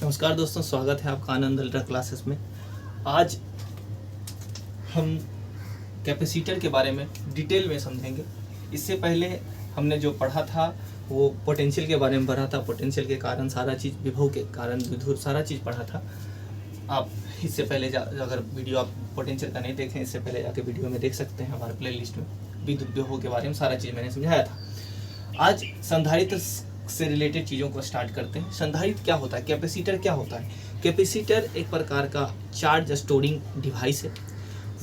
नमस्कार दोस्तों, स्वागत है आपका आनंद अल्ट्रा क्लासेस में। आज हम कैपेसिटर के बारे में डिटेल में समझेंगे। इससे पहले हमने जो पढ़ा था वो पोटेंशियल के बारे में पढ़ा था। पोटेंशियल के कारण सारा चीज़, विभव के कारण विद्युत, सारा चीज़ पढ़ा था। आप इससे पहले अगर वीडियो आप पोटेंशियल का नहीं देखें, इससे पहले जाके वीडियो में देख सकते हैं। हमारे प्ले लिस्ट में विद्युत विभव के बारे में सारा चीज़ मैंने समझाया था। आज संधारित्र से रिलेटेड चीज़ों को स्टार्ट करते हैं। संधारित्र क्या होता है, कैपेसिटर क्या होता है? कैपेसिटर एक प्रकार का चार्ज स्टोरिंग डिवाइस है।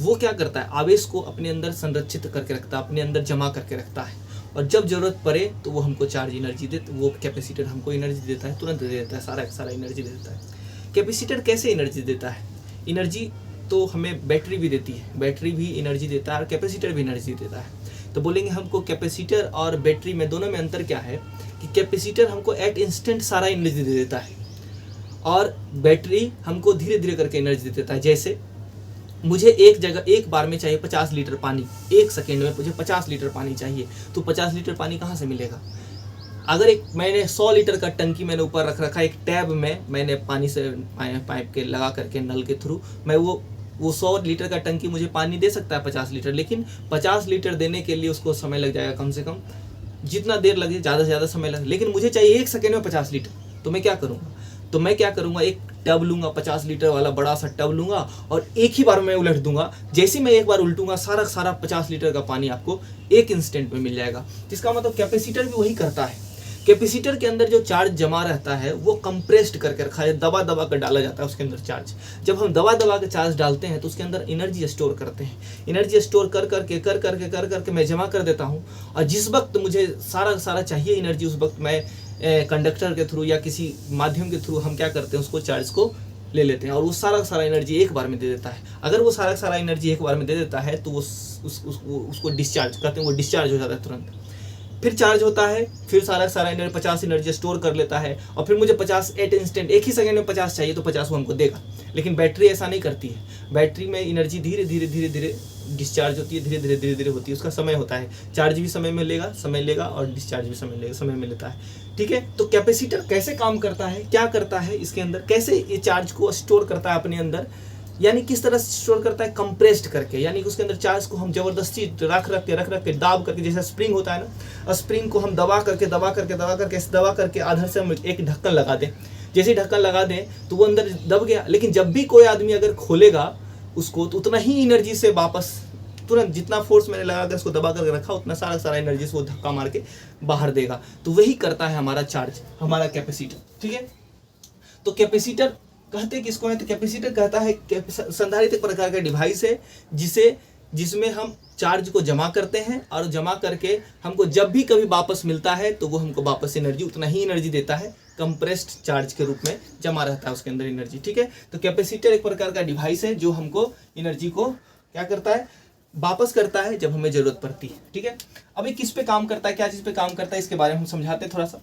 वो क्या करता है, आवेश को अपने अंदर संरक्षित करके रखता है, अपने अंदर जमा करके रखता है, और जब जरूरत पड़े तो वो हमको चार्ज एनर्जी दे, वो कैपेसिटर हमको एनर्जी देता है, तुरंत दे देता है, सारा एनर्जी दे देता है। कैपेसिटर कैसे एनर्जी देता है? एनर्जी तो हमें बैटरी भी देती है, बैटरी भी एनर्जी देता है और कैपेसिटर भी एनर्जी देता है। तो बोलेंगे हमको कैपेसिटर और बैटरी में, दोनों में अंतर क्या है कि कैपेसिटर हमको एट इंस्टेंट सारा एनर्जी दे देता है और बैटरी हमको धीरे धीरे करके एनर्जी दे देता है। जैसे मुझे एक जगह एक बार में चाहिए 50 लीटर पानी, एक सेकेंड में मुझे 50 लीटर पानी चाहिए, तो 50 लीटर पानी कहाँ से मिलेगा? अगर मैंने 100 लीटर का टंकी मैंने ऊपर रख रखा, एक टैब में मैंने पानी से पाइप के लगा करके नल के थ्रू मैं वो 100 लीटर का टंकी मुझे पानी दे सकता है 50 लीटर, लेकिन 50 लीटर देने के लिए उसको समय लग जाएगा, कम से कम जितना देर लगे, ज़्यादा से ज़्यादा समय लगे। लेकिन मुझे चाहिए एक सेकेंड में 50 लीटर, तो मैं क्या करूँगा? एक टब लूँगा, 50 लीटर वाला बड़ा सा टब लूँगा और एक ही बार में उलट दूंगा। जैसे मैं एक बार उल्टूंगा, सारा 50 लीटर का पानी आपको एक इंस्टेंट में मिल जाएगा। इसका मतलब कैपेसिटर भी वही करता है। कैपेसिटर के अंदर जो चार्ज जमा रहता है वो कंप्रेस्ड करके रखा है, दबा कर डाला जाता है उसके अंदर चार्ज। जब हम दबा के चार्ज डालते हैं तो उसके अंदर एनर्जी स्टोर करते हैं। एनर्जी स्टोर कर करके मैं जमा कर देता हूँ, और जिस वक्त मुझे सारा चाहिए एनर्जी, उस वक्त मैं कंडक्टर के थ्रू या किसी माध्यम के थ्रू हम क्या करते हैं, उसको चार्ज को ले लेते हैं और वो सारा एनर्जी एक बार में दे देता है। अगर वो सारा एनर्जी एक बार में दे देता है तो वो उसको डिस्चार्ज करते हैं, वो डिस्चार्ज हो जाता है तुरंत। फिर चार्ज होता है, फिर सारा एनर्जी 50 एनर्जी स्टोर कर लेता है, और फिर मुझे 50 एट इंस्टेंट, एक ही सेकंड में 50 चाहिए तो 50 वो हमको देगा। लेकिन बैटरी ऐसा नहीं करती है। बैटरी में एनर्जी धीरे धीरे डिस्चार्ज होती है, धीरे धीरे होती है। उसका समय होता है, चार्ज भी समय लेगा और डिस्चार्ज भी समय में लेता है। ठीक है, तो कैपेसिटर कैसे काम करता है, क्या करता है इसके अंदर, कैसे ये चार्ज को स्टोर करता है अपने अंदर, यानी किस तरह से स्टोर करता है? कंप्रेस्ड करके, यानी कि उसके अंदर चार्ज को हम जबरदस्ती रख के दाब करके, जैसे स्प्रिंग होता है ना, स्प्रिंग को हम दबा करके आधर से हम एक ढक्कन लगा दें। जैसे ढक्कन लगा दें तो वो अंदर दब गया, लेकिन जब भी कोई आदमी अगर खोलेगा उसको तो उतना ही एनर्जी से वापस, तुरंत जितना फोर्स मैंने लगा कर उसको दबा करके रखा, उतना सारा एनर्जी से वो धक्का मार के बाहर देगा। तो वही करता है हमारा चार्ज, हमारा कैपेसिटर। ठीक है, तो कैपेसिटर कहते किसको है? तो कैपेसिटर कहता है संधारित्र एक प्रकार का डिवाइस है जिसमें हम चार्ज को जमा करते हैं, और जमा करके हमको जब भी कभी वापस मिलता है तो वो हमको वापस एनर्जी, उतना ही एनर्जी देता है, कंप्रेस्ड चार्ज के रूप में जमा रहता है उसके अंदर एनर्जी। ठीक है, तो कैपेसिटर एक प्रकार का डिवाइस है जो हमको एनर्जी को क्या करता है, वापस करता है जब हमें जरूरत पड़ती है। ठीक है, अभी किस पे काम करता है, क्या चीज़ पे काम करता है, इसके बारे में हम समझाते हैं थोड़ा सा।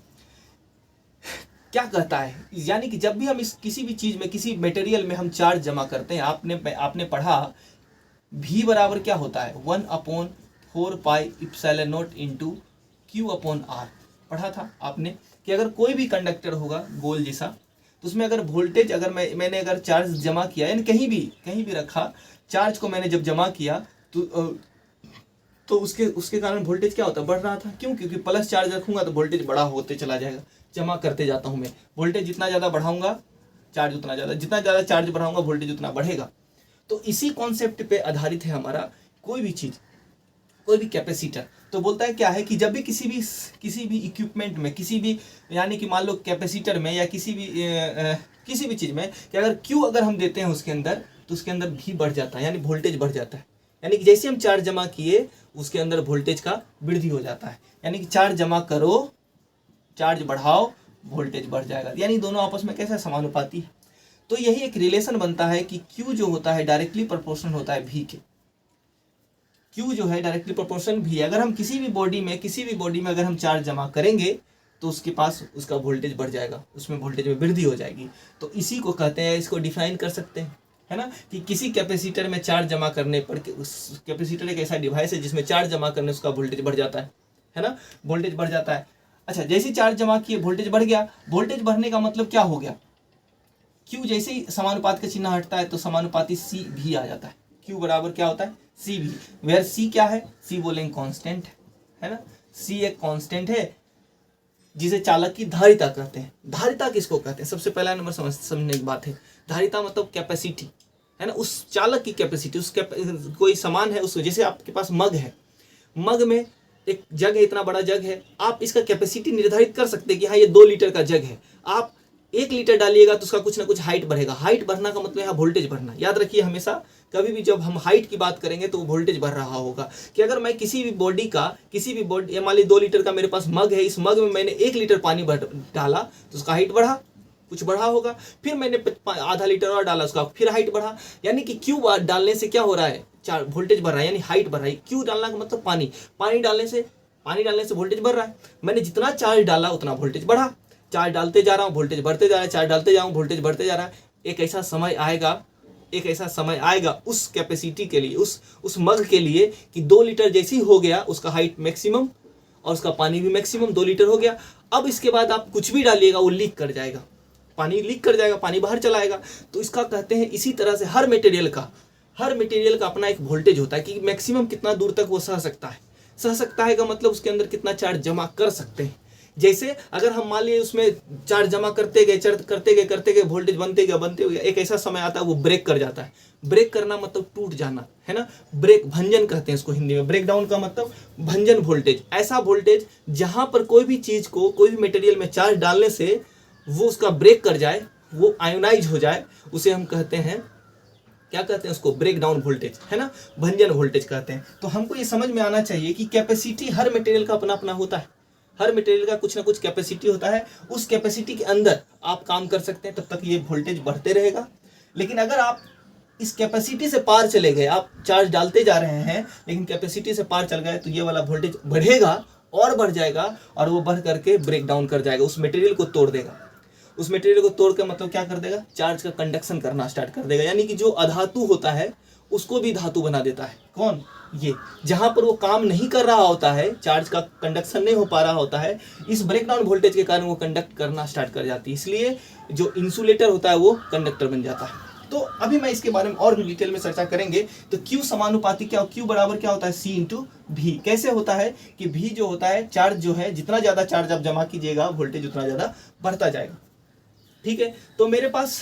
क्या कहता है, यानी कि जब भी हम किसी भी चीज में, किसी मटेरियल में हम चार्ज जमा करते हैं, आपने पढ़ा V बराबर क्या होता है, 1/4 पाई इप्सिलॉन नॉट इंटू Q/R। पढ़ा था आपने कि अगर कोई भी कंडक्टर होगा गोल जैसा, तो उसमें अगर वोल्टेज, अगर मैंने अगर चार्ज जमा किया, यानी कहीं भी रखा चार्ज को मैंने जब जमा किया तो उसके कारण वोल्टेज क्या होता है, बढ़ रहा था। क्यों? क्योंकि प्लस चार्ज रखूंगा तो वोल्टेज बड़ा होते चला जाएगा, जमा करते जाता हूं मैं। वोल्टेज जितना ज़्यादा बढ़ाऊंगा चार्ज उतना ज़्यादा, जितना ज़्यादा चार्ज बढ़ाऊंगा वोल्टेज उतना बढ़ेगा। तो इसी कॉन्सेप्ट पे आधारित है हमारा कोई भी चीज़, कोई भी कैपेसिटर। तो बोलता है क्या है कि जब भी किसी भी इक्विपमेंट में, किसी भी, यानी कि मान लो कैपेसिटर में या किसी भी चीज़ में, कि अगर Q अगर हम देते हैं उसके अंदर, तो उसके अंदर भी बढ़ जाता है, यानी वोल्टेज बढ़ जाता है। यानी कि जैसे हम चार्ज जमा किए उसके अंदर वोल्टेज का वृद्धि हो जाता है। यानी कि चार्ज जमा करो, चार्ज बढ़ाओ, वोल्टेज बढ़ जाएगा। यानी दोनों आपस में कैसा समानुपाती है। तो यही एक रिलेशन बनता है कि Q जो होता है डायरेक्टली प्रोपोर्शनल होता है V के। Q जो है डायरेक्टली प्रोपोर्शनल V। अगर हम किसी भी बॉडी में अगर हम चार्ज जमा करेंगे तो उसके पास उसका वोल्टेज बढ़ जाएगा, उसमें वोल्टेज में वृद्धि हो जाएगी। तो इसी को कहते हैं, इसको डिफाइन कर सकते हैं, है ना, कि किसी कैपेसिटर में चार्ज जमा करने पर, उस कैपेसिटर एक ऐसा डिवाइस है जिसमें चार्ज जमा करने उसका वोल्टेज बढ़ जाता है ना, वोल्टेज बढ़ जाता है। अच्छा, जैसे चार्ज जमा किए वोल्टेज बढ़ गया। वोल्टेज बढ़ने का मतलब क्या हो गया, Q जैसे ही समानुपात का चिन्ह हटता है तो समानुपाती C भी आ जाता है। Q बराबर क्या होता है C भी, वेयर C क्या है, C बोलेंगे कांस्टेंट है ना, C एक कांस्टेंट है जिसे चालक की धारिता कहते हैं। धारिता किसको कहते हैं, सबसे पहला नंबर समझने की बात है। धारिता मतलब कैपेसिटी है ना, उस चालक की कैपेसिटी, कोई सामान है उसको, जैसे आपके पास मग है, मग में एक जग है, इतना बड़ा जग है, आप इसका कैपेसिटी निर्धारित कर सकते हैं कि हाँ ये 2 लीटर का जग है। आप 1 लीटर डालिएगा तो उसका कुछ ना कुछ हाइट बढ़ेगा। हाइट बढ़ना का मतलब यहाँ वोल्टेज बढ़ना। याद रखिए हमेशा, कभी भी जब हम हाइट की बात करेंगे तो वोल्टेज बढ़ रहा होगा। कि अगर मैं किसी भी बॉडी, मान ली 2 लीटर का मेरे पास मग है, इस मग में मैंने 1 लीटर पानी डाला तो उसका हाइट बढ़ा, कुछ बढ़ा होगा। फिर मैंने आधा लीटर और डाला, उसका फिर हाइट बढ़ा। यानी कि क्यू डालने से क्या हो रहा है, वोल्टेज बढ़ रहा है, यानी हाइट बढ़ रहा है। क्यू डालना का मतलब पानी डालने से वोल्टेज बढ़ रहा है। मैंने जितना चार्ज डाला उतना वोल्टेज बढ़ा, चार्ज डालते जा रहा हूँ वोल्टेज बढ़ते जा रहा है, चार्ज डालते जा रहा हूँ वोल्टेज बढ़ते जा रहा है। एक ऐसा समय आएगा उस कैपेसिटी के लिए, उस मग के लिए कि 2 लीटर जैसे ही हो गया उसका हाइट मैक्सिमम और उसका पानी भी मैक्सिमम 2 लीटर हो गया। अब इसके बाद आप कुछ भी डालिएगा वो लीक कर जाएगा, पानी लीक कर जाएगा, पानी बाहर चला आएगा। तो इसका कहते हैं, इसी तरह से हर मटेरियल का अपना एक वोल्टेज होता है कि मैक्सिमम कितना दूर तक वो सह सकता है का मतलब उसके अंदर कितना चार्ज जमा कर सकते हैं। जैसे अगर हम मान लिए उसमें चार्ज जमा करते गए वोल्टेज बनते गए, एक ऐसा समय आता है वो ब्रेक कर जाता है। ब्रेक करना मतलब टूट जाना है ना, ब्रेक भंजन कहते हैं इसको हिंदी में। ब्रेक डाउन का मतलब भंजन वोल्टेज, ऐसा वोल्टेज जहां पर कोई भी चीज को, कोई भी मटेरियल में चार्ज डालने से वो उसका ब्रेक कर जाए, वो आयोनाइज हो जाए, उसे हम कहते हैं, क्या कहते हैं उसको, ब्रेक डाउन वोल्टेज है ना, भंजन वोल्टेज कहते हैं। तो हमको ये समझ में आना चाहिए कि कैपेसिटी हर मटेरियल का अपना अपना होता है, हर मटेरियल का कुछ ना कुछ कैपेसिटी होता है। उस कैपेसिटी के अंदर आप काम कर सकते हैं, तब तक ये वोल्टेज बढ़ते रहेगा। लेकिन अगर आप इस कैपेसिटी से पार चले गए, आप चार्ज डालते जा रहे हैं लेकिन कैपेसिटी से पार चल गए, तो ये वाला वोल्टेज बढ़ेगा और बढ़ जाएगा, और वो बढ़ करके ब्रेक डाउन कर जाएगा, उस मटेरियल को तोड़ देगा। उस मटेरियल को तोड़ कर मतलब क्या कर देगा, चार्ज का कंडक्शन करना स्टार्ट कर देगा। यानी कि जो अधातु होता है उसको भी धातु बना देता है। कौन, ये जहां पर वो काम नहीं कर रहा होता है, चार्ज का कंडक्शन नहीं हो पा रहा होता है, इस ब्रेकडाउन वोल्टेज के कारण वो कंडक्ट करना स्टार्ट कर जाती है। इसलिए जो इंसुलेटर होता है वो कंडक्टर बन जाता है। तो अभी मैं इसके बारे में और भी डिटेल में चर्चा करेंगे। तो Q समानुपाती क्या, Q बराबर क्या होता है, C इंटू V। कैसे होता है कि V जो होता है, चार्ज जो है, जितना ज्यादा चार्ज आप जमा कीजिएगा वोल्टेज उतना ज्यादा बढ़ता जाएगा। ठीक है, तो मेरे पास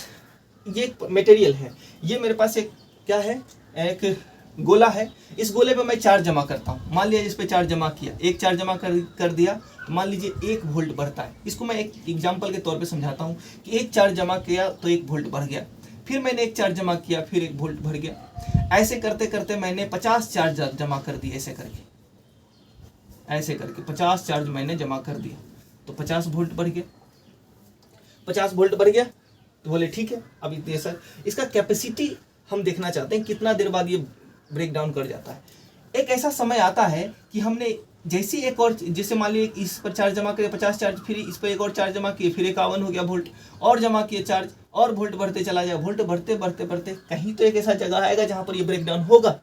ये मटेरियल है, ये मेरे पास एक क्या है, एक गोला है। इस गोले पे मैं चार्ज जमा करता हूँ। मान लिया इस पे चार्ज जमा किया, एक चार्ज जमा कर दिया, तो मान लीजिए 1 वोल्ट बढ़ता है। इसको मैं एक एग्जांपल के तौर पे समझाता हूँ कि एक चार्ज जमा किया तो 1 वोल्ट बढ़ गया, फिर मैंने एक चार्ज जमा किया, फिर 1 वोल्ट बढ़ गया। ऐसे करते करते मैंने 50 चार्ज जमा कर दिए, ऐसे करके 50 चार्ज मैंने जमा कर दिया, तो 50 वोल्ट बढ़ गया, 50 वोल्ट बढ़ गया। तो बोले ठीक है, अब इतने सर इसका कैपेसिटी हम देखना चाहते हैं, कितना देर बाद ये ब्रेक डाउन कर जाता है। एक ऐसा समय आता है कि हमने जैसे एक और, जैसे मान लीजिए इस पर चार्ज जमा किए 50 चार्ज, फिर इस पर एक और चार्ज जमा किए, फिर 51 हो गया वोल्ट, और जमा किए चार्ज, और वोल्ट बढ़ते चला जाए। वोल्ट बढ़ते बढ़ते बढ़ते कहीं तो एक ऐसा जगह आएगा जहाँ पर ये ब्रेक डाउन होगा।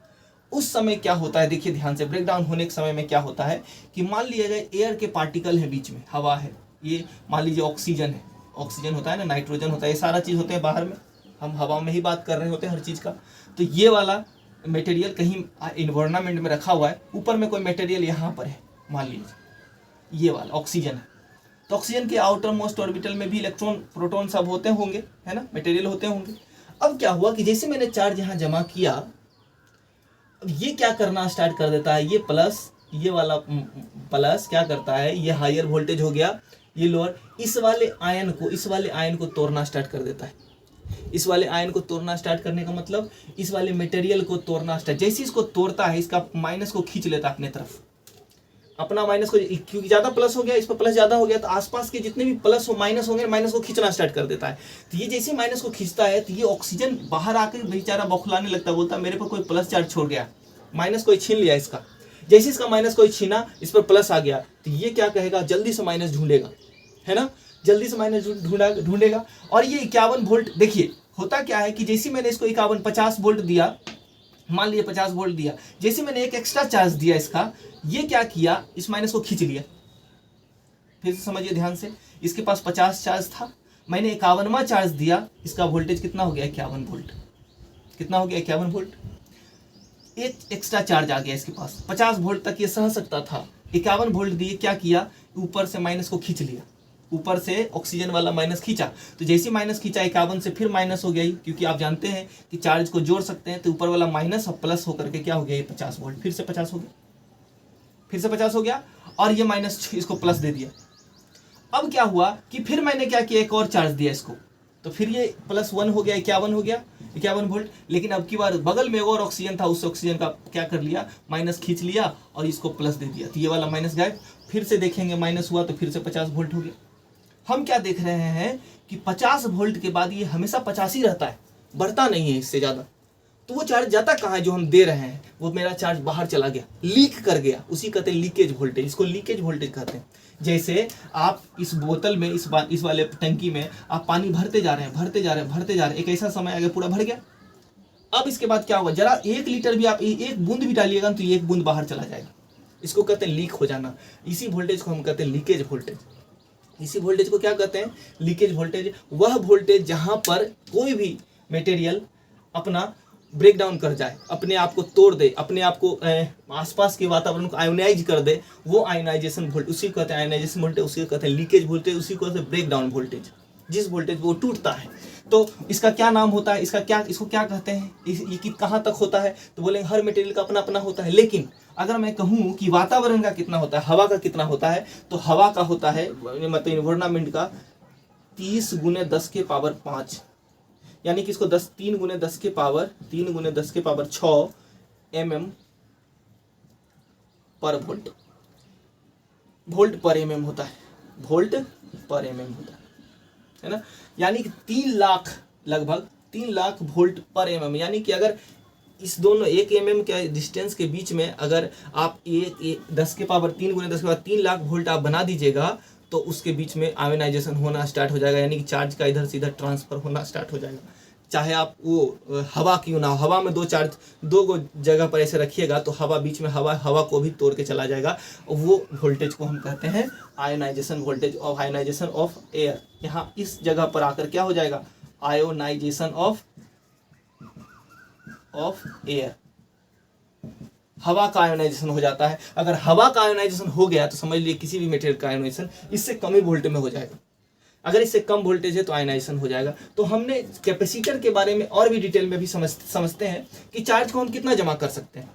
उस समय क्या होता है, देखिए ध्यान से, ब्रेक डाउन होने के समय में क्या होता है कि मान लीजिएगा एयर के पार्टिकल है, बीच में हवा है, ये मान लीजिए ऑक्सीजन है, ऑक्सीजन होता है ना, नाइट्रोजन होता है, ये सारा चीज़ होते हैं बाहर में, हम हवा में ही बात कर रहे होते हैं हर चीज़ का। तो ये वाला मटेरियल कहीं इन्वायरमेंट में रखा हुआ है, ऊपर में कोई मटेरियल यहाँ पर है, मान लीजिए ये वाला ऑक्सीजन है। तो ऑक्सीजन के आउटर मोस्ट ऑर्बिटल में भी इलेक्ट्रॉन प्रोटॉन सब होते होंगे, है ना, मटेरियल होते होंगे। अब क्या हुआ कि जैसे मैंने चार्ज यहाँ जमा किया, अब ये क्या करना स्टार्ट कर देता है, ये प्लस, ये वाला प्लस क्या करता है, ये हायर वोल्टेज हो गया, ये लोअर, इस वाले आयन को तोड़ना स्टार्ट कर देता है। इस वाले आयन को तोड़ना स्टार्ट करने का मतलब इस वाले मटेरियल को तोड़ना स्टार्ट, जैसे इसको तोड़ता है इसका माइनस को खींच लेता है अपने तरफ, अपना माइनस को, क्योंकि ज्यादा प्लस हो गया, इस पर प्लस ज्यादा हो गया, तो आसपास के जितने भी प्लस हो माइनस होंगे, माइनस को खींचना स्टार्ट कर देता है। तो ये जैसे माइनस को खींचता है तो ये ऑक्सीजन बाहर आकर बेचारा बौखलाने लगता है, बोलता है मेरे पर कोई प्लस चार्ज छोड़ गया, माइनस कोई छीन लिया इसका। जैसे इसका माइनस कोई छीना, इस पर प्लस आ गया, तो ये क्या कहेगा, जल्दी से माइनस ढूंढेगा, है ना, जल्दी से माइनस ढूंढेगा। और ये 51 वोल्ट, देखिए होता क्या है कि जैसे मैंने इसको 50 वोल्ट दिया, मान लीजिए 50 वोल्ट दिया, जैसे मैंने एक एक्स्ट्रा चार्ज दिया इसका, ये क्या किया, इस माइनस को खींच लिया। फिर से समझिए ध्यान से, इसके पास 50 चार्ज था, मैंने 51वां चार्ज दिया, इसका वोल्टेज कितना हो गया 51 वोल्ट। कितना हो गया 51 वोल्ट। एक एक्स्ट्रा चार्ज आ गया इसके पास, 50 वोल्ट तक ये सह सकता था। 51 वोल्ट दिए, क्या किया, ऊपर से माइनस को खींच लिया, ऊपर से ऑक्सीजन वाला माइनस खींचा। तो जैसे माइनस खींचा 51 से फिर माइनस हो गया ही, क्योंकि आप जानते हैं कि चार्ज को जोड़ सकते हैं, तो ऊपर वाला माइनस और प्लस होकर के क्या हो गया ये 50 वोल्ट, फिर से 50 हो गया, फिर से 50 हो गया, और ये माइनस इसको प्लस दे दिया। अब क्या हुआ कि फिर मैंने क्या किया, एक और चार्ज दिया इसको, तो फिर ये +1 हो गया, 51 हो गया, 51 वोल्ट। लेकिन अब की बार बगल में और ऑक्सीजन था, उस ऑक्सीजन का क्या कर लिया, माइनस खींच लिया और इसको प्लस दे दिया, तो ये वाला माइनस गायब। फिर से देखेंगे माइनस हुआ तो फिर से 50 वोल्ट हो गया। हम क्या देख रहे हैं कि 50 वोल्ट के बाद ये हमेशा 50 ही रहता है, बढ़ता नहीं है इससे ज़्यादा। तो वो चार्ज जाता कहाँ है जो हम दे रहे हैं, वो मेरा चार्ज बाहर चला गया, लीक कर गया, उसी कहते हैं लीकेज वोल्टेज, इसको लीकेज वोल्टेज कहते हैं। जैसे आप इस बोतल में, इस वाले टंकी में आप पानी भरते जा रहे हैं, भरते जा रहे हैं, भरते जा रहे हैं, एक ऐसा समय आ गया पूरा भर गया। अब इसके बाद क्या होगा, जरा 1 लीटर भी आप एक बूंद भी डालिएगा तो 1 बूंद बाहर चला जाएगा, इसको कहते हैं लीक हो जाना। इसी वोल्टेज को हम कहते हैं लीकेज वोल्टेज। इसी वोल्टेज को क्या कहते हैं, लीकेज वोल्टेज। वह वोल्टेज जहां पर कोई भी मटेरियल अपना ब्रेक डाउन कर जाए, अपने आप को तोड़ दे, अपने आप को आसपास के वातावरण को आयोनाइज कर दे, वो आयोनाइजेशन वोल्टेज, उसी को कहते हैं आयोनाइजेशन वोल्टेज, उसी को कहते हैं लीकेज वोल्टेज, उसी को कहते हैं ब्रेक डाउन वोल्टेज। जिस वोल्टेज वो टूटता है, तो इसका क्या नाम होता है, इसको क्या कहते हैं, ये कहाँ तक होता है, तो बोलेंगे हर मटेरियल का अपना अपना होता है। लेकिन अगर मैं कहूँ कि वातावरण का कितना होता है, हवा का कितना होता है, तो हवा का होता है, मतलब इन्वायरमेंट का 30 × 10⁵, यानी कि इसको 3 × 10⁻6 mm पर वोल्ट, वोल्ट पर mm होता है, वोल्ट पर mm होता है ना। यानी कि 3 लाख, लगभग 3 लाख वोल्ट पर mm, यानी कि अगर इस दोनों 1 mm के डिस्टेंस के बीच में अगर आप 3 लाख वोल्ट आप बना दीजिएगा, तो उसके बीच में आयोनाइजेशन होना स्टार्ट हो जाएगा, यानी कि चार्ज का इधर से इधर ट्रांसफर होना स्टार्ट हो जाएगा। चाहे आप वो हवा क्यों ना हो, हवा में 2 चार्ज 2 जगह पर ऐसे रखिएगा, तो हवा बीच में हवा को भी तोड़ के चला जाएगा। वो वोल्टेज को हम कहते हैं ionisation voltage of ionisation of air. यहाँ इस जगह पर आकर क्या हो जाएगा, आयोनाइजेशन ऑफ एयर, हवा का आयोनाइजेशन हो जाता है। अगर हवा का आयोनाइजेशन हो गया तो समझ लीजिए किसी भी मटेरियल का आयोनाइजेशन इससे कम ही वोल्ट में हो जाएगा। अगर इससे कम वोल्टेज है तो आयोनाइजेशन हो जाएगा। तो हमने कैपेसिटर के बारे में और भी डिटेल में भी समझते हैं कि चार्ज को हम कितना जमा कर सकते हैं।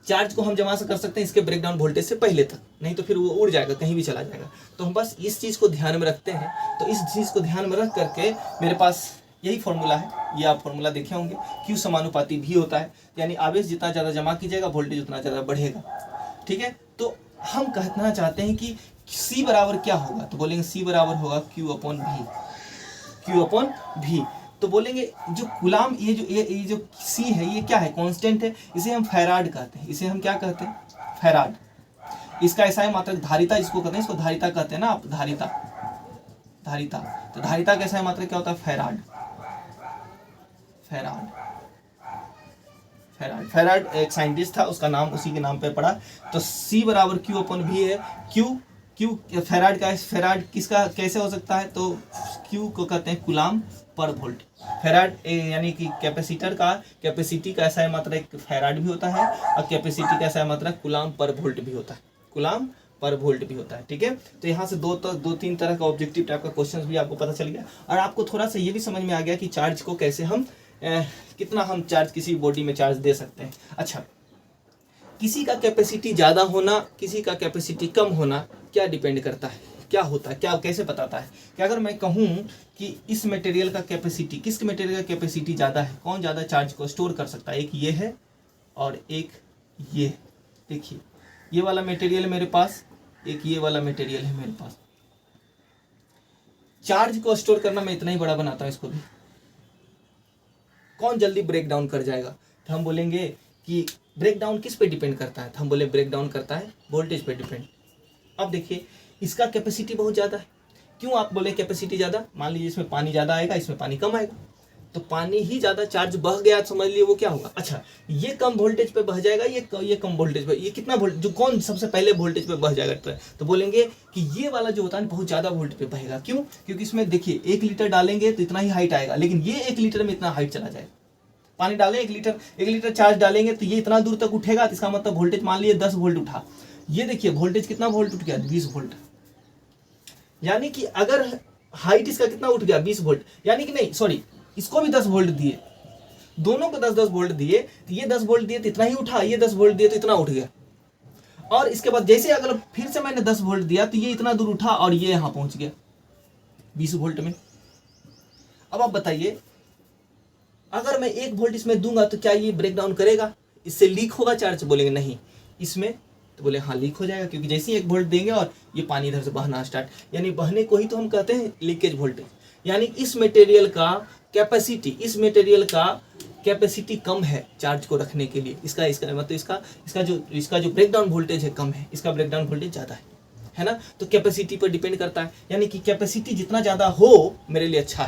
चार्ज को हम जमा कर सकते हैं इसके ब्रेकडाउन वोल्टेज से पहले तक, नहीं तो फिर वो उड़ जाएगा, कहीं भी चला जाएगा। तो हम बस इस चीज़ को ध्यान में रखते हैं। तो इस चीज़ को ध्यान में रख करके मेरे पास यही फॉर्मूला है, ये आप फॉर्मूला देखे होंगे, Q समानुपाती V होता है, यानी आवेश जितना ज़्यादा जमा कीजिएगा वोल्टेज उतना ज़्यादा बढ़ेगा। ठीक है, तो हम कहना चाहते हैं कि C बराबर क्या होगा, तो बोलेंगे C बराबर होगा Q/V, Q/V। तो बोलेंगे जो गुलाम ये जो C है ये क्या है, कांस्टेंट है, इसे हम फैराड कहते हैं। इसे हम क्या कहते हैं, फैराड। इसका ऐसा मात्रक धारिता इसको कहते हैं, इसको धारिता कहते हैं ना आप, धारिता। तो धारिता का ऐसा मात्रक क्या होता है, फैराड। फैराड एक साइंटिस्ट था, उसका नाम उसी के नाम पे पड़ा। तो C बराबर Q/V है। Q फैराड का, फैराड किसका कैसे हो सकता है, तो Q को कहते हैं कूलाम पर वोल्ट। फैराड यानी कि कैपेसिटर का, कैपेसिटी का ऐसा मात्रक फैराड भी होता है, और कैपेसिटी का ऐसा मात्रक कूलाम पर वोल्ट भी होता है, कूलाम पर वोल्ट भी होता है। ठीक है, तो यहाँ से दो तीन तरह का ऑब्जेक्टिव टाइप का क्वेश्चन भी आपको पता चल गया, और आपको थोड़ा सा ये भी समझ में आ गया कि चार्ज को कैसे हम कितना हम चार्ज किसी बॉडी में चार्ज दे सकते हैं। अच्छा, किसी का कैपेसिटी ज़्यादा होना, किसी का कैपेसिटी कम होना क्या डिपेंड करता है, क्या होता है, क्या कैसे बताता है कि अगर मैं कहूँ कि इस मटेरियल का कैपेसिटी, किस मटेरियल का कैपेसिटी ज़्यादा है, कौन ज़्यादा चार्ज को स्टोर कर सकता है, एक ये है और एक ये है। देखिए ये वाला मटेरियल मेरे पास, एक ये वाला मटेरियल है मेरे पास। चार्ज को स्टोर करना मैं इतना ही बड़ा बनाता हूँ, इसको भी कौन जल्दी ब्रेक डाउन कर जाएगा, तो हम बोलेंगे कि ब्रेक डाउन किस पे डिपेंड करता है, तो हम बोले ब्रेक डाउन करता है वोल्टेज पे डिपेंड। अब देखिए इसका कैपेसिटी बहुत ज़्यादा है। क्यों आप बोले कैपेसिटी ज़्यादा, मान लीजिए इसमें पानी ज़्यादा आएगा, इसमें पानी कम आएगा, तो पानी ही ज़्यादा चार्ज बह गया, समझ लिए वो क्या होगा। अच्छा, ये कम वोल्टेज पे बह जाएगा, ये कम वोल्टेज पे, ये कितना वोल्ट, जो कौन सबसे पहले वोल्टेज पे बह जाएगा, तो बोलेंगे कि ये वाला जो होता है बहुत ज़्यादा वोल्ट पे बहेगा। क्यों? क्योंकि इसमें देखिए 1 लीटर डालेंगे तो इतना ही हाइट आएगा, लेकिन ये 1 लीटर में इतना हाइट चला जाएगा। पानी डालें 1 लीटर चार्ज डालेंगे तो ये इतना दूर तक उठेगा, तो इसका मतलब वोल्टेज मान लीजिए 10 वोल्ट उठा। ये देखिए वोल्टेज कितना वोल्ट उठ गया, 20 वोल्ट। यानी कि अगर हाइट इसका कितना उठ गया, 20 वोल्ट, यानी कि नहीं सॉरी, इसको भी 10 वोल्ट दिए, दोनों को 10-10 वोल्ट दिए, तो ये 10 वोल्ट दिए तो इतना ही उठा, ये 10 वोल्ट दिए तो इतना उठ गया। और इसके बाद जैसे अगर फिर से मैंने 10 वोल्ट दिया तो ये इतना दूर उठा और ये यहां पहुंच गया 20 वोल्ट में। अब आप बताइए, अगर मैं 1 वोल्ट इसमें दूंगा तो क्या ये ब्रेक डाउन करेगा, इससे लीक होगा चार्ज? बोलेंगे नहीं। इसमें तो बोले हाँ लीक हो जाएगा, क्योंकि जैसे ही 1 वोल्ट देंगे और ये पानी इधर से बहना स्टार्ट, यानी बहने को ही तो हम कहते हैं लीकेज वोल्टेज। यानी इस मटेरियल का कैपेसिटी, इस मटेरियल का कैपेसिटी कम है चार्ज को रखने के लिए, इसका मतलब इसका जो ब्रेक डाउन वोल्टेज है कम है, इसका ब्रेक डाउन वोल्टेज ज़्यादा है ना। तो कैपेसिटी पर डिपेंड करता है, यानी कि कैपेसिटी जितना ज़्यादा हो मेरे लिए अच्छा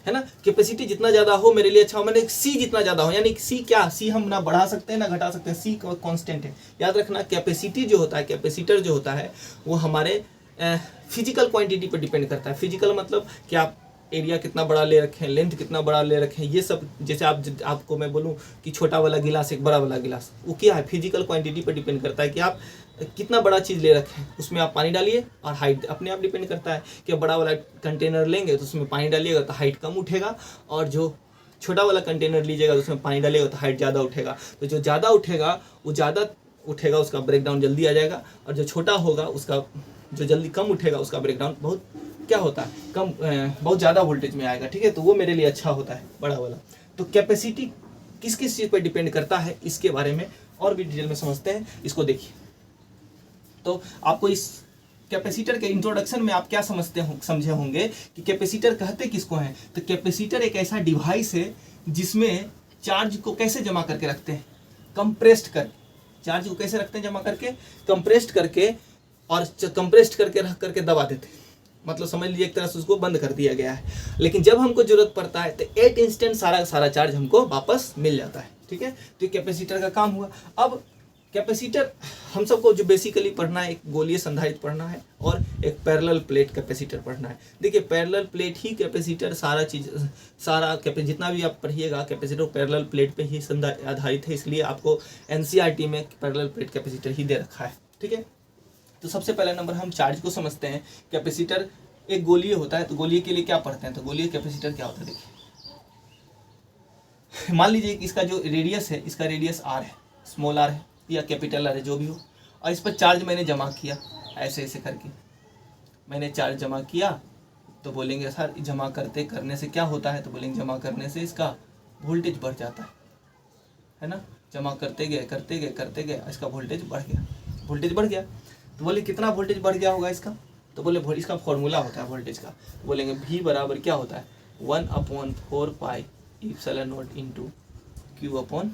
है ना। कैपेसिटी जितना ज़्यादा हो मेरे लिए अच्छा हो, मैंने सी जितना ज़्यादा हो, यानी सी क्या, सी हम ना बढ़ा सकते हैं ना घटा सकते हैं, सी कांस्टेंट है। याद रखना, कैपेसिटी जो होता है, कैपेसिटर जो होता है वो हमारे फिजिकल क्वांटिटी पर डिपेंड करता है। फिजिकल मतलब कि आप एरिया कितना बड़ा ले रखें, लेंथ कितना बड़ा ले रखें, ये सब। जैसे आपको मैं बोलूं कि छोटा वाला गिलास एक बड़ा वाला गिलास, वो क्या है, फिजिकल क्वांटिटी पर डिपेंड करता है कि आप कितना बड़ा चीज़ ले रखें, उसमें आप पानी डालिए, और हाइट अपने आप डिपेंड करता है कि बड़ा वाला कंटेनर लेंगे तो उसमें पानी डालिएगा तो हाइट कम उठेगा, और जो छोटा वाला कंटेनर लीजिएगा तो उसमें पानी डालिएगा तो हाइट ज़्यादा उठेगा। तो जो ज़्यादा उठेगा वो ज़्यादा उठेगा, उसका ब्रेकडाउन जल्दी आ जाएगा, और जो छोटा होगा उसका, जो जल्दी कम उठेगा उसका ब्रेकडाउन बहुत क्या होता है, कम, बहुत ज़्यादा वोल्टेज में आएगा। ठीक है, तो वो मेरे लिए अच्छा होता है बड़ा वाला। तो कैपेसिटी किस किस चीज़ पर डिपेंड करता है, इसके बारे में और भी डिटेल में समझते हैं। इसको देखिए, तो आपको इस कैपेसिटर के इंट्रोडक्शन में आप क्या समझे होंगे कि कैपेसिटर कहते किसको हैं। तो कैपेसिटर एक ऐसा डिवाइस है जिसमें चार्ज को कैसे जमा करके रखते हैं, कंप्रेस्ड कर, चार्ज को कैसे रखते हैं जमा करके, कंप्रेस्ड करके, और कंप्रेस्ड करके रख करके दबा देते हैं। मतलब समझ लीजिए एक तरह से उसको बंद कर दिया गया है, लेकिन जब हमको जरूरत पड़ता है तो एट इंस्टेंट सारा चार्ज हमको वापस मिल जाता है। ठीक है, तो ये कैपेसिटर का काम हुआ। अब कैपेसिटर हम सबको जो बेसिकली पढ़ना है, एक गोलीय संधारित्र पढ़ना है और एक पैरेलल प्लेट कैपेसिटर पढ़ना है। देखिए पैरेलल प्लेट ही कैपेसिटर सारा जितना भी आप पढ़िएगा कैपेसिटर पैरेलल प्लेट पे ही आधारित है, इसलिए आपको एनसीईआरटी में पैरेलल प्लेट कैपेसिटर ही दे रखा है। ठीक है, तो सबसे पहला नंबर हम चार्ज को समझते हैं। कैपेसिटर एक गोलीय होता है, तो गोलीय के लिए क्या पढ़ते हैं, तो गोलीय कैपेसिटर क्या होता है। देखिए मान लीजिए कि इसका जो रेडियस है, इसका रेडियस आर है, स्मॉल आर है या कैपिटल आर है, जो भी हो, और इस पर चार्ज मैंने जमा किया, ऐसे ऐसे करके मैंने चार्ज जमा किया, तो बोलेंगे सर जमा करने से क्या होता है, तो बोलेंगे जमा करने से इसका वोल्टेज बढ़ जाता है ना। जमा करते गए इसका वोल्टेज बढ़ गया। तो बोले कितना वोल्टेज बढ़ गया होगा इसका, तो बोले इसका फॉर्मूला होता है वोल्टेज का, तो बोलेंगे V बराबर क्या होता है, 1/4 pi epsilon not into Q/R।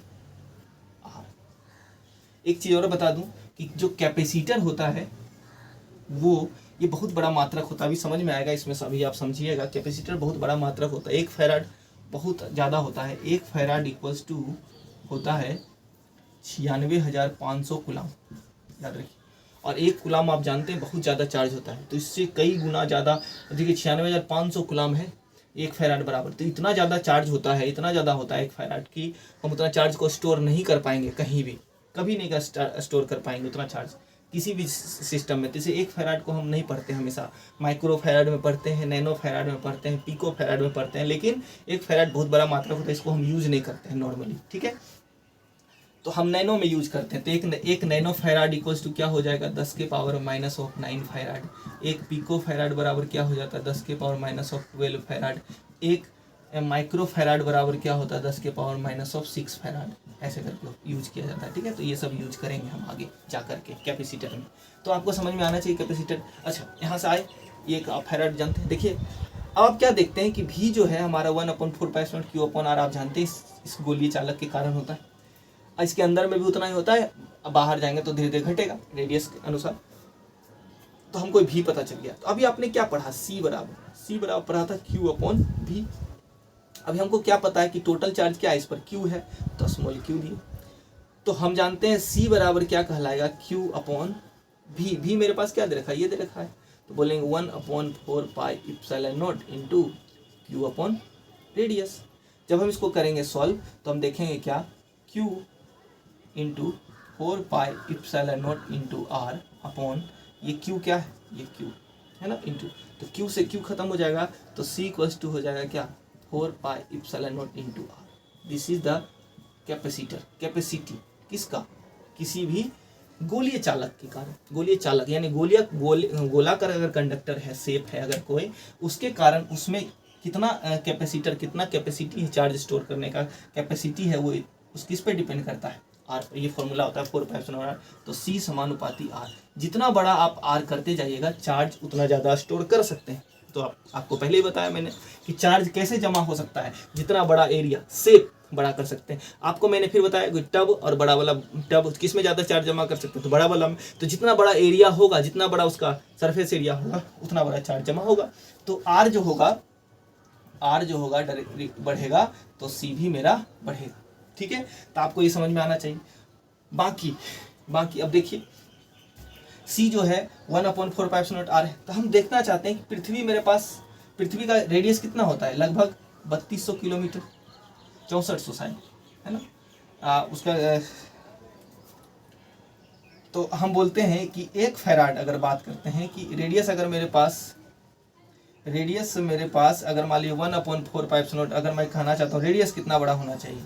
एक चीज़ और बता दूं कि जो कैपेसिटर होता है वो ये बहुत बड़ा मात्रक होता है, अभी समझ में आएगा इसमें, सभी आप समझिएगा। कैपेसिटर बहुत बड़ा मात्रक होता है, 1 फैराड बहुत ज़्यादा होता है। 1 फैराड इक्वल्स टू होता है 96,500 कूलाम, याद रखिए। और 1 कूलाम आप जानते हैं बहुत ज़्यादा चार्ज होता है, तो इससे कई गुना ज़्यादा, देखिए 96,500 कूलाम है 1 फैराड बराबर, तो इतना ज़्यादा चार्ज होता है, इतना ज़्यादा होता है 1 फैराड की, हम उतना चार्ज को स्टोर नहीं कर पाएंगे कहीं भी, कभी नहीं स्टोर कर पाएंगे उतना चार्ज किसी भी सिस्टम में। जैसे 1 फैराड को हम नहीं पढ़ते, हमेशा माइक्रो फैराड में पढ़ते हैं, नैनो फैराड में पढ़ते हैं, पिको फैराड में पढ़ते हैं, लेकिन 1 फैराड बहुत बड़ा मात्रा होता है, इसको हम यूज नहीं करते हैं नॉर्मली। ठीक है, तो हम नैनो में यूज करते हैं। तो एक नैनो फैराड इक्वल्स टू क्या हो जाएगा, 10⁻⁻9 फैराड। 1 पिको फैराड बराबर क्या हो जाता है, 10⁻⁻12 फैराड। 1 माइक्रो फैराड बराबर क्या होता है, 10⁻⁻6 फैराड। ऐसे करके यूज किया जाता है। ठीक है, तो ये सब यूज करेंगे हम आगे जा करके कैपेसिटर में, तो आपको समझ में आना चाहिए कैपेसिटर। अच्छा, यहाँ से आए, ये एक आप फैराड जानते हैं। देखिए अब आप क्या देखते हैं कि V जो है हमारा 1/4 पाई Q/R आप जानते हैं इस गोलीय चालक के कारण होता है। इसके अंदर में भी उतना ही होता है, अब बाहर जाएंगे तो धीरे धीरे घटेगा रेडियस के अनुसार। तो हमको V पता चल गया। तो अभी आपने क्या पढ़ा, C बराबर पढ़ा था Q/V। अभी हमको क्या पता है कि टोटल चार्ज क्या है इस पर, Q है, तो स्मॉल q दिए। तो हम जानते हैं C बराबर क्या कहलाएगा, Q अपॉन V। V मेरे पास क्या दे रखा है, ये दे रखा है, तो बोलेंगे 1/4πε0 इंटू Q अपॉन रेडियस। जब हम इसको करेंगे सॉल्व तो हम देखेंगे क्या, Q into 4πε0 into R upon ये Q क्या है, ये Q है ना, इंटू, तो Q से Q खत्म हो जाएगा, तो C इक्वल्स टू हो जाएगा क्या, 4πε0 into R। This is the capacitor, capacity किसका, किसी भी गोलीय चालक के कारण, गोलीय चालक यानी गोलाकार अगर कंडक्टर है, शेप है अगर कोई, उसके कारण उसमें कितना कैपेसिटर, कितना कैपेसिटी है चार्ज स्टोर करने का कैपेसिटी है, वो उस किस पे डिपेंड करता है, आर। ये फॉर्मूला होता है 4πε0, तो C समानुपाती R। जितना बड़ा आप R करते जाइएगा चार्ज उतना ज़्यादा स्टोर कर सकते हैं। तो आपको पहले ही बताया मैंने कि चार्ज कैसे जमा हो सकता है, जितना बड़ा एरिया, शेप बड़ा कर सकते हैं। आपको मैंने फिर बताया कि टब और बड़ा वाला टब किस में ज़्यादा चार्ज जमा कर सकते हैं, तो बड़ा वाला में। तो जितना बड़ा एरिया होगा, जितना बड़ा उसका सरफेस एरिया होगा, उतना बड़ा चार्ज जमा होगा। तो R जो होगा डायरेक्टली बढ़ेगा, तो C भी मेरा बढ़ेगा। ठीक है, तो आपको ये समझ में आना चाहिए। बाकी अब देखिए, C जो है 1/4πε0 R है। तो हम देखना चाहते हैं कि पृथ्वी का रेडियस कितना होता है, लगभग 3200 किलोमीटर, 6400 साइन, है ना। उसका तो हम बोलते हैं कि 1 फैराड, अगर बात करते हैं कि रेडियस अगर मेरे पास अगर मान लीजिए 1/4πε0, अगर मैं कहना चाहता हूँ रेडियस कितना बड़ा होना चाहिए,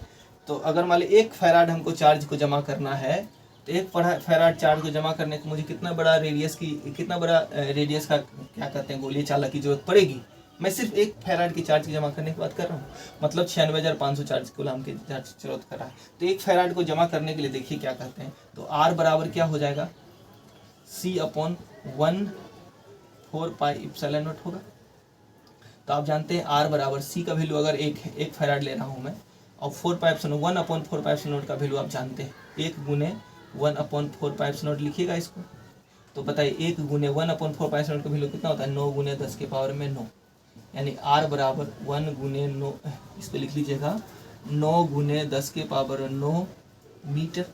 तो अगर मान लीजिए 1 फैराड हमको चार्ज को जमा करना है, तो 1 फैराड चार्ज को जमा करने को मुझे कितना बड़ा रेडियस का क्या कहते हैं, गोलीय चालक की जरूरत पड़ेगी। मैं सिर्फ 1 फैराड की चार्ज की जमा करने की बात कर रहा हूँ, मतलब 96,500 चार्ज कूलम की चार्ज की जरूरत कर रहा है। तो 1 फैराड को जमा करने के लिए देखिए क्या कहते हैं, तो R बराबर क्या हो जाएगा, C अपॉन 1/4πε0 होगा। तो आप जानते हैं R बराबर C का वैल्यू अगर 1 फैराड ले रहा हूँ मैं, और 1/4πε0 का वैल्यू आप जानते हैं, 1 गुने 1/4πε0 लिखिएगा इसको। तो बताइए 1 गुने 1/4πε0 का वैल्यू कितना होता है, 9 गुने 10 के पावर में 9, यानी R बराबर 1 गुने 9, इस पर लिख लीजिएगा 9 गुने 10 के पावर 9 मीटर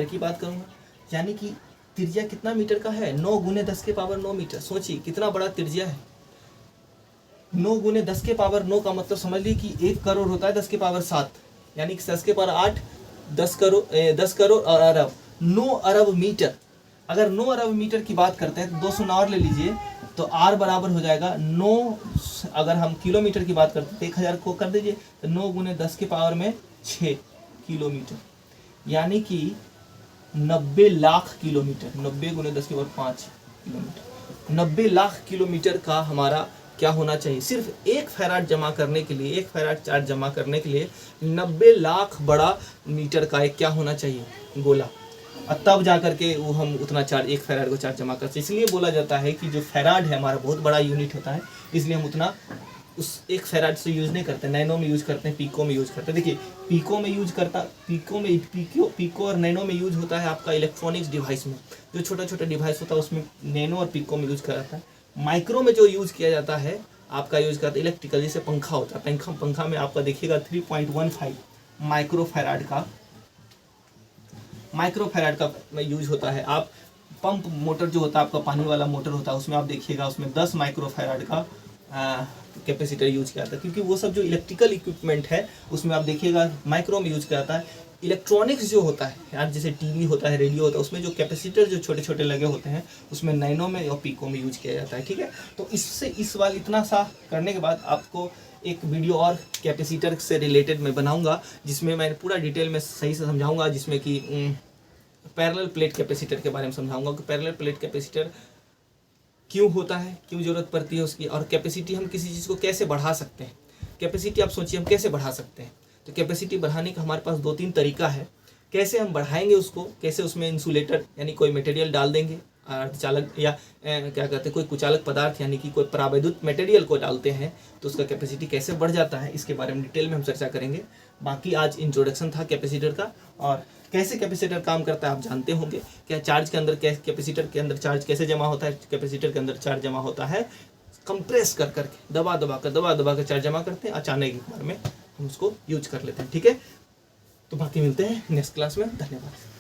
की बात करूँगा, यानी कि त्रिज्या कितना मीटर का है, 9 गुने 10 के पावर 9 मीटर। सोचिए कितना बड़ा त्रिज्या है। 9 गुने 10 के पावर 9 का मतलब समझ लीजिए कि 1 करोड़ होता है 10 के पावर 7, यानी कि 10 के पावर 8, 10 करोड़ और अरब, 9 अरब मीटर। अगर 9 अरब मीटर की बात करते हैं तो 200 और ले लीजिए, तो R बराबर हो जाएगा 9, अगर हम किलोमीटर की बात करते हैं तो 1000 को कर दीजिए, तो 9 गुने 10 के पावर में 6 किलोमीटर, यानी कि 90 लाख किलोमीटर, 90 गुने 10 के पावर 5 किलोमीटर, 90 लाख किलोमीटर का हमारा क्या होना चाहिए, सिर्फ 1 फैराड जमा करने के लिए, 1 फैराड चार्ज जमा करने के लिए 90 लाख बड़ा मीटर का एक क्या होना चाहिए, गोला, और तब जा करके वो हम उतना चार्ज 1 फैराड को चार्ज जमा करते हैं। इसलिए बोला जाता है कि जो फैराड है हमारा बहुत बड़ा यूनिट होता है, इसलिए हम उतना उस 1 फैराड से यूज़ नहीं करते, नैनो में यूज़ करते हैं, पीको में यूज़ करते हैं। देखिए पीको और नैनो में यूज़ होता है आपका इलेक्ट्रॉनिक्स डिवाइस में, जो छोटा छोटा डिवाइस होता है उसमें नैनो और पीको में यूज़ किया जाता है। माइक्रो में जो यूज़ किया जाता है आपका यूज़ करता है इलेक्ट्रिकल, जैसे पंखा होता है, पंखा में आपका देखिएगा 3.15 माइक्रो फैराड का यूज होता है। आप पंप मोटर जो होता है आपका पानी वाला मोटर होता है, उसमें आप देखिएगा उसमें 10 माइक्रो फैराड का कैपेसिटर यूज किया जाता है, क्योंकि वो सब जो इलेक्ट्रिकल इक्विपमेंट है उसमें आप देखिएगा माइक्रो में यूज किया जाता है। इलेक्ट्रॉनिक्स जो होता है यार, जैसे टीवी होता है, रेडियो होता है, उसमें जो कैपेसिटर जो छोटे छोटे लगे होते हैं उसमें नैनो में और पीको में यूज किया जाता है। ठीक है, तो इससे इस बार इतना सा करने के बाद आपको एक वीडियो और कैपेसिटर से रिलेटेड मैं बनाऊंगा, जिसमें मैं पूरा डिटेल में सही से समझाऊंगा, जिसमें कि पैरेलल प्लेट कैपेसिटर के बारे में समझाऊंगा कि पैरेलल प्लेट कैपेसिटर क्यों होता है, क्यों ज़रूरत पड़ती है उसकी, और कैपेसिटी हम किसी चीज़ को कैसे बढ़ा सकते हैं। कैपेसिटी आप सोचिए हम कैसे बढ़ा सकते हैं, तो कैपेसिटी बढ़ाने का हमारे पास 2-3 तरीका है। कैसे हम बढ़ाएंगे उसको, कैसे उसमें इंसुलेटर यानी कोई मटेरियल डाल देंगे, अर्धचालक या क्या कहते हैं कोई कुचालक पदार्थ यानी कि कोई परावैद्युत मटेरियल को डालते हैं तो उसका कैपेसिटी कैसे बढ़ जाता है, इसके बारे में डिटेल में हम चर्चा करेंगे। बाकी आज इंट्रोडक्शन था कैपेसिटर का, और कैसे कैपेसिटर काम करता है आप जानते होंगे। क्या चार्ज के अंदर कैपेसिटर के अंदर चार्ज कैसे जमा होता है, कैपेसिटर के अंदर चार्ज जमा होता है कंप्रेस कर करके दबा दबा कर चार्ज जमा करते हैं, अचानक एक बार में हम उसको यूज कर लेते हैं। ठीक है, तो बाकी मिलते हैं नेक्स्ट क्लास में। धन्यवाद।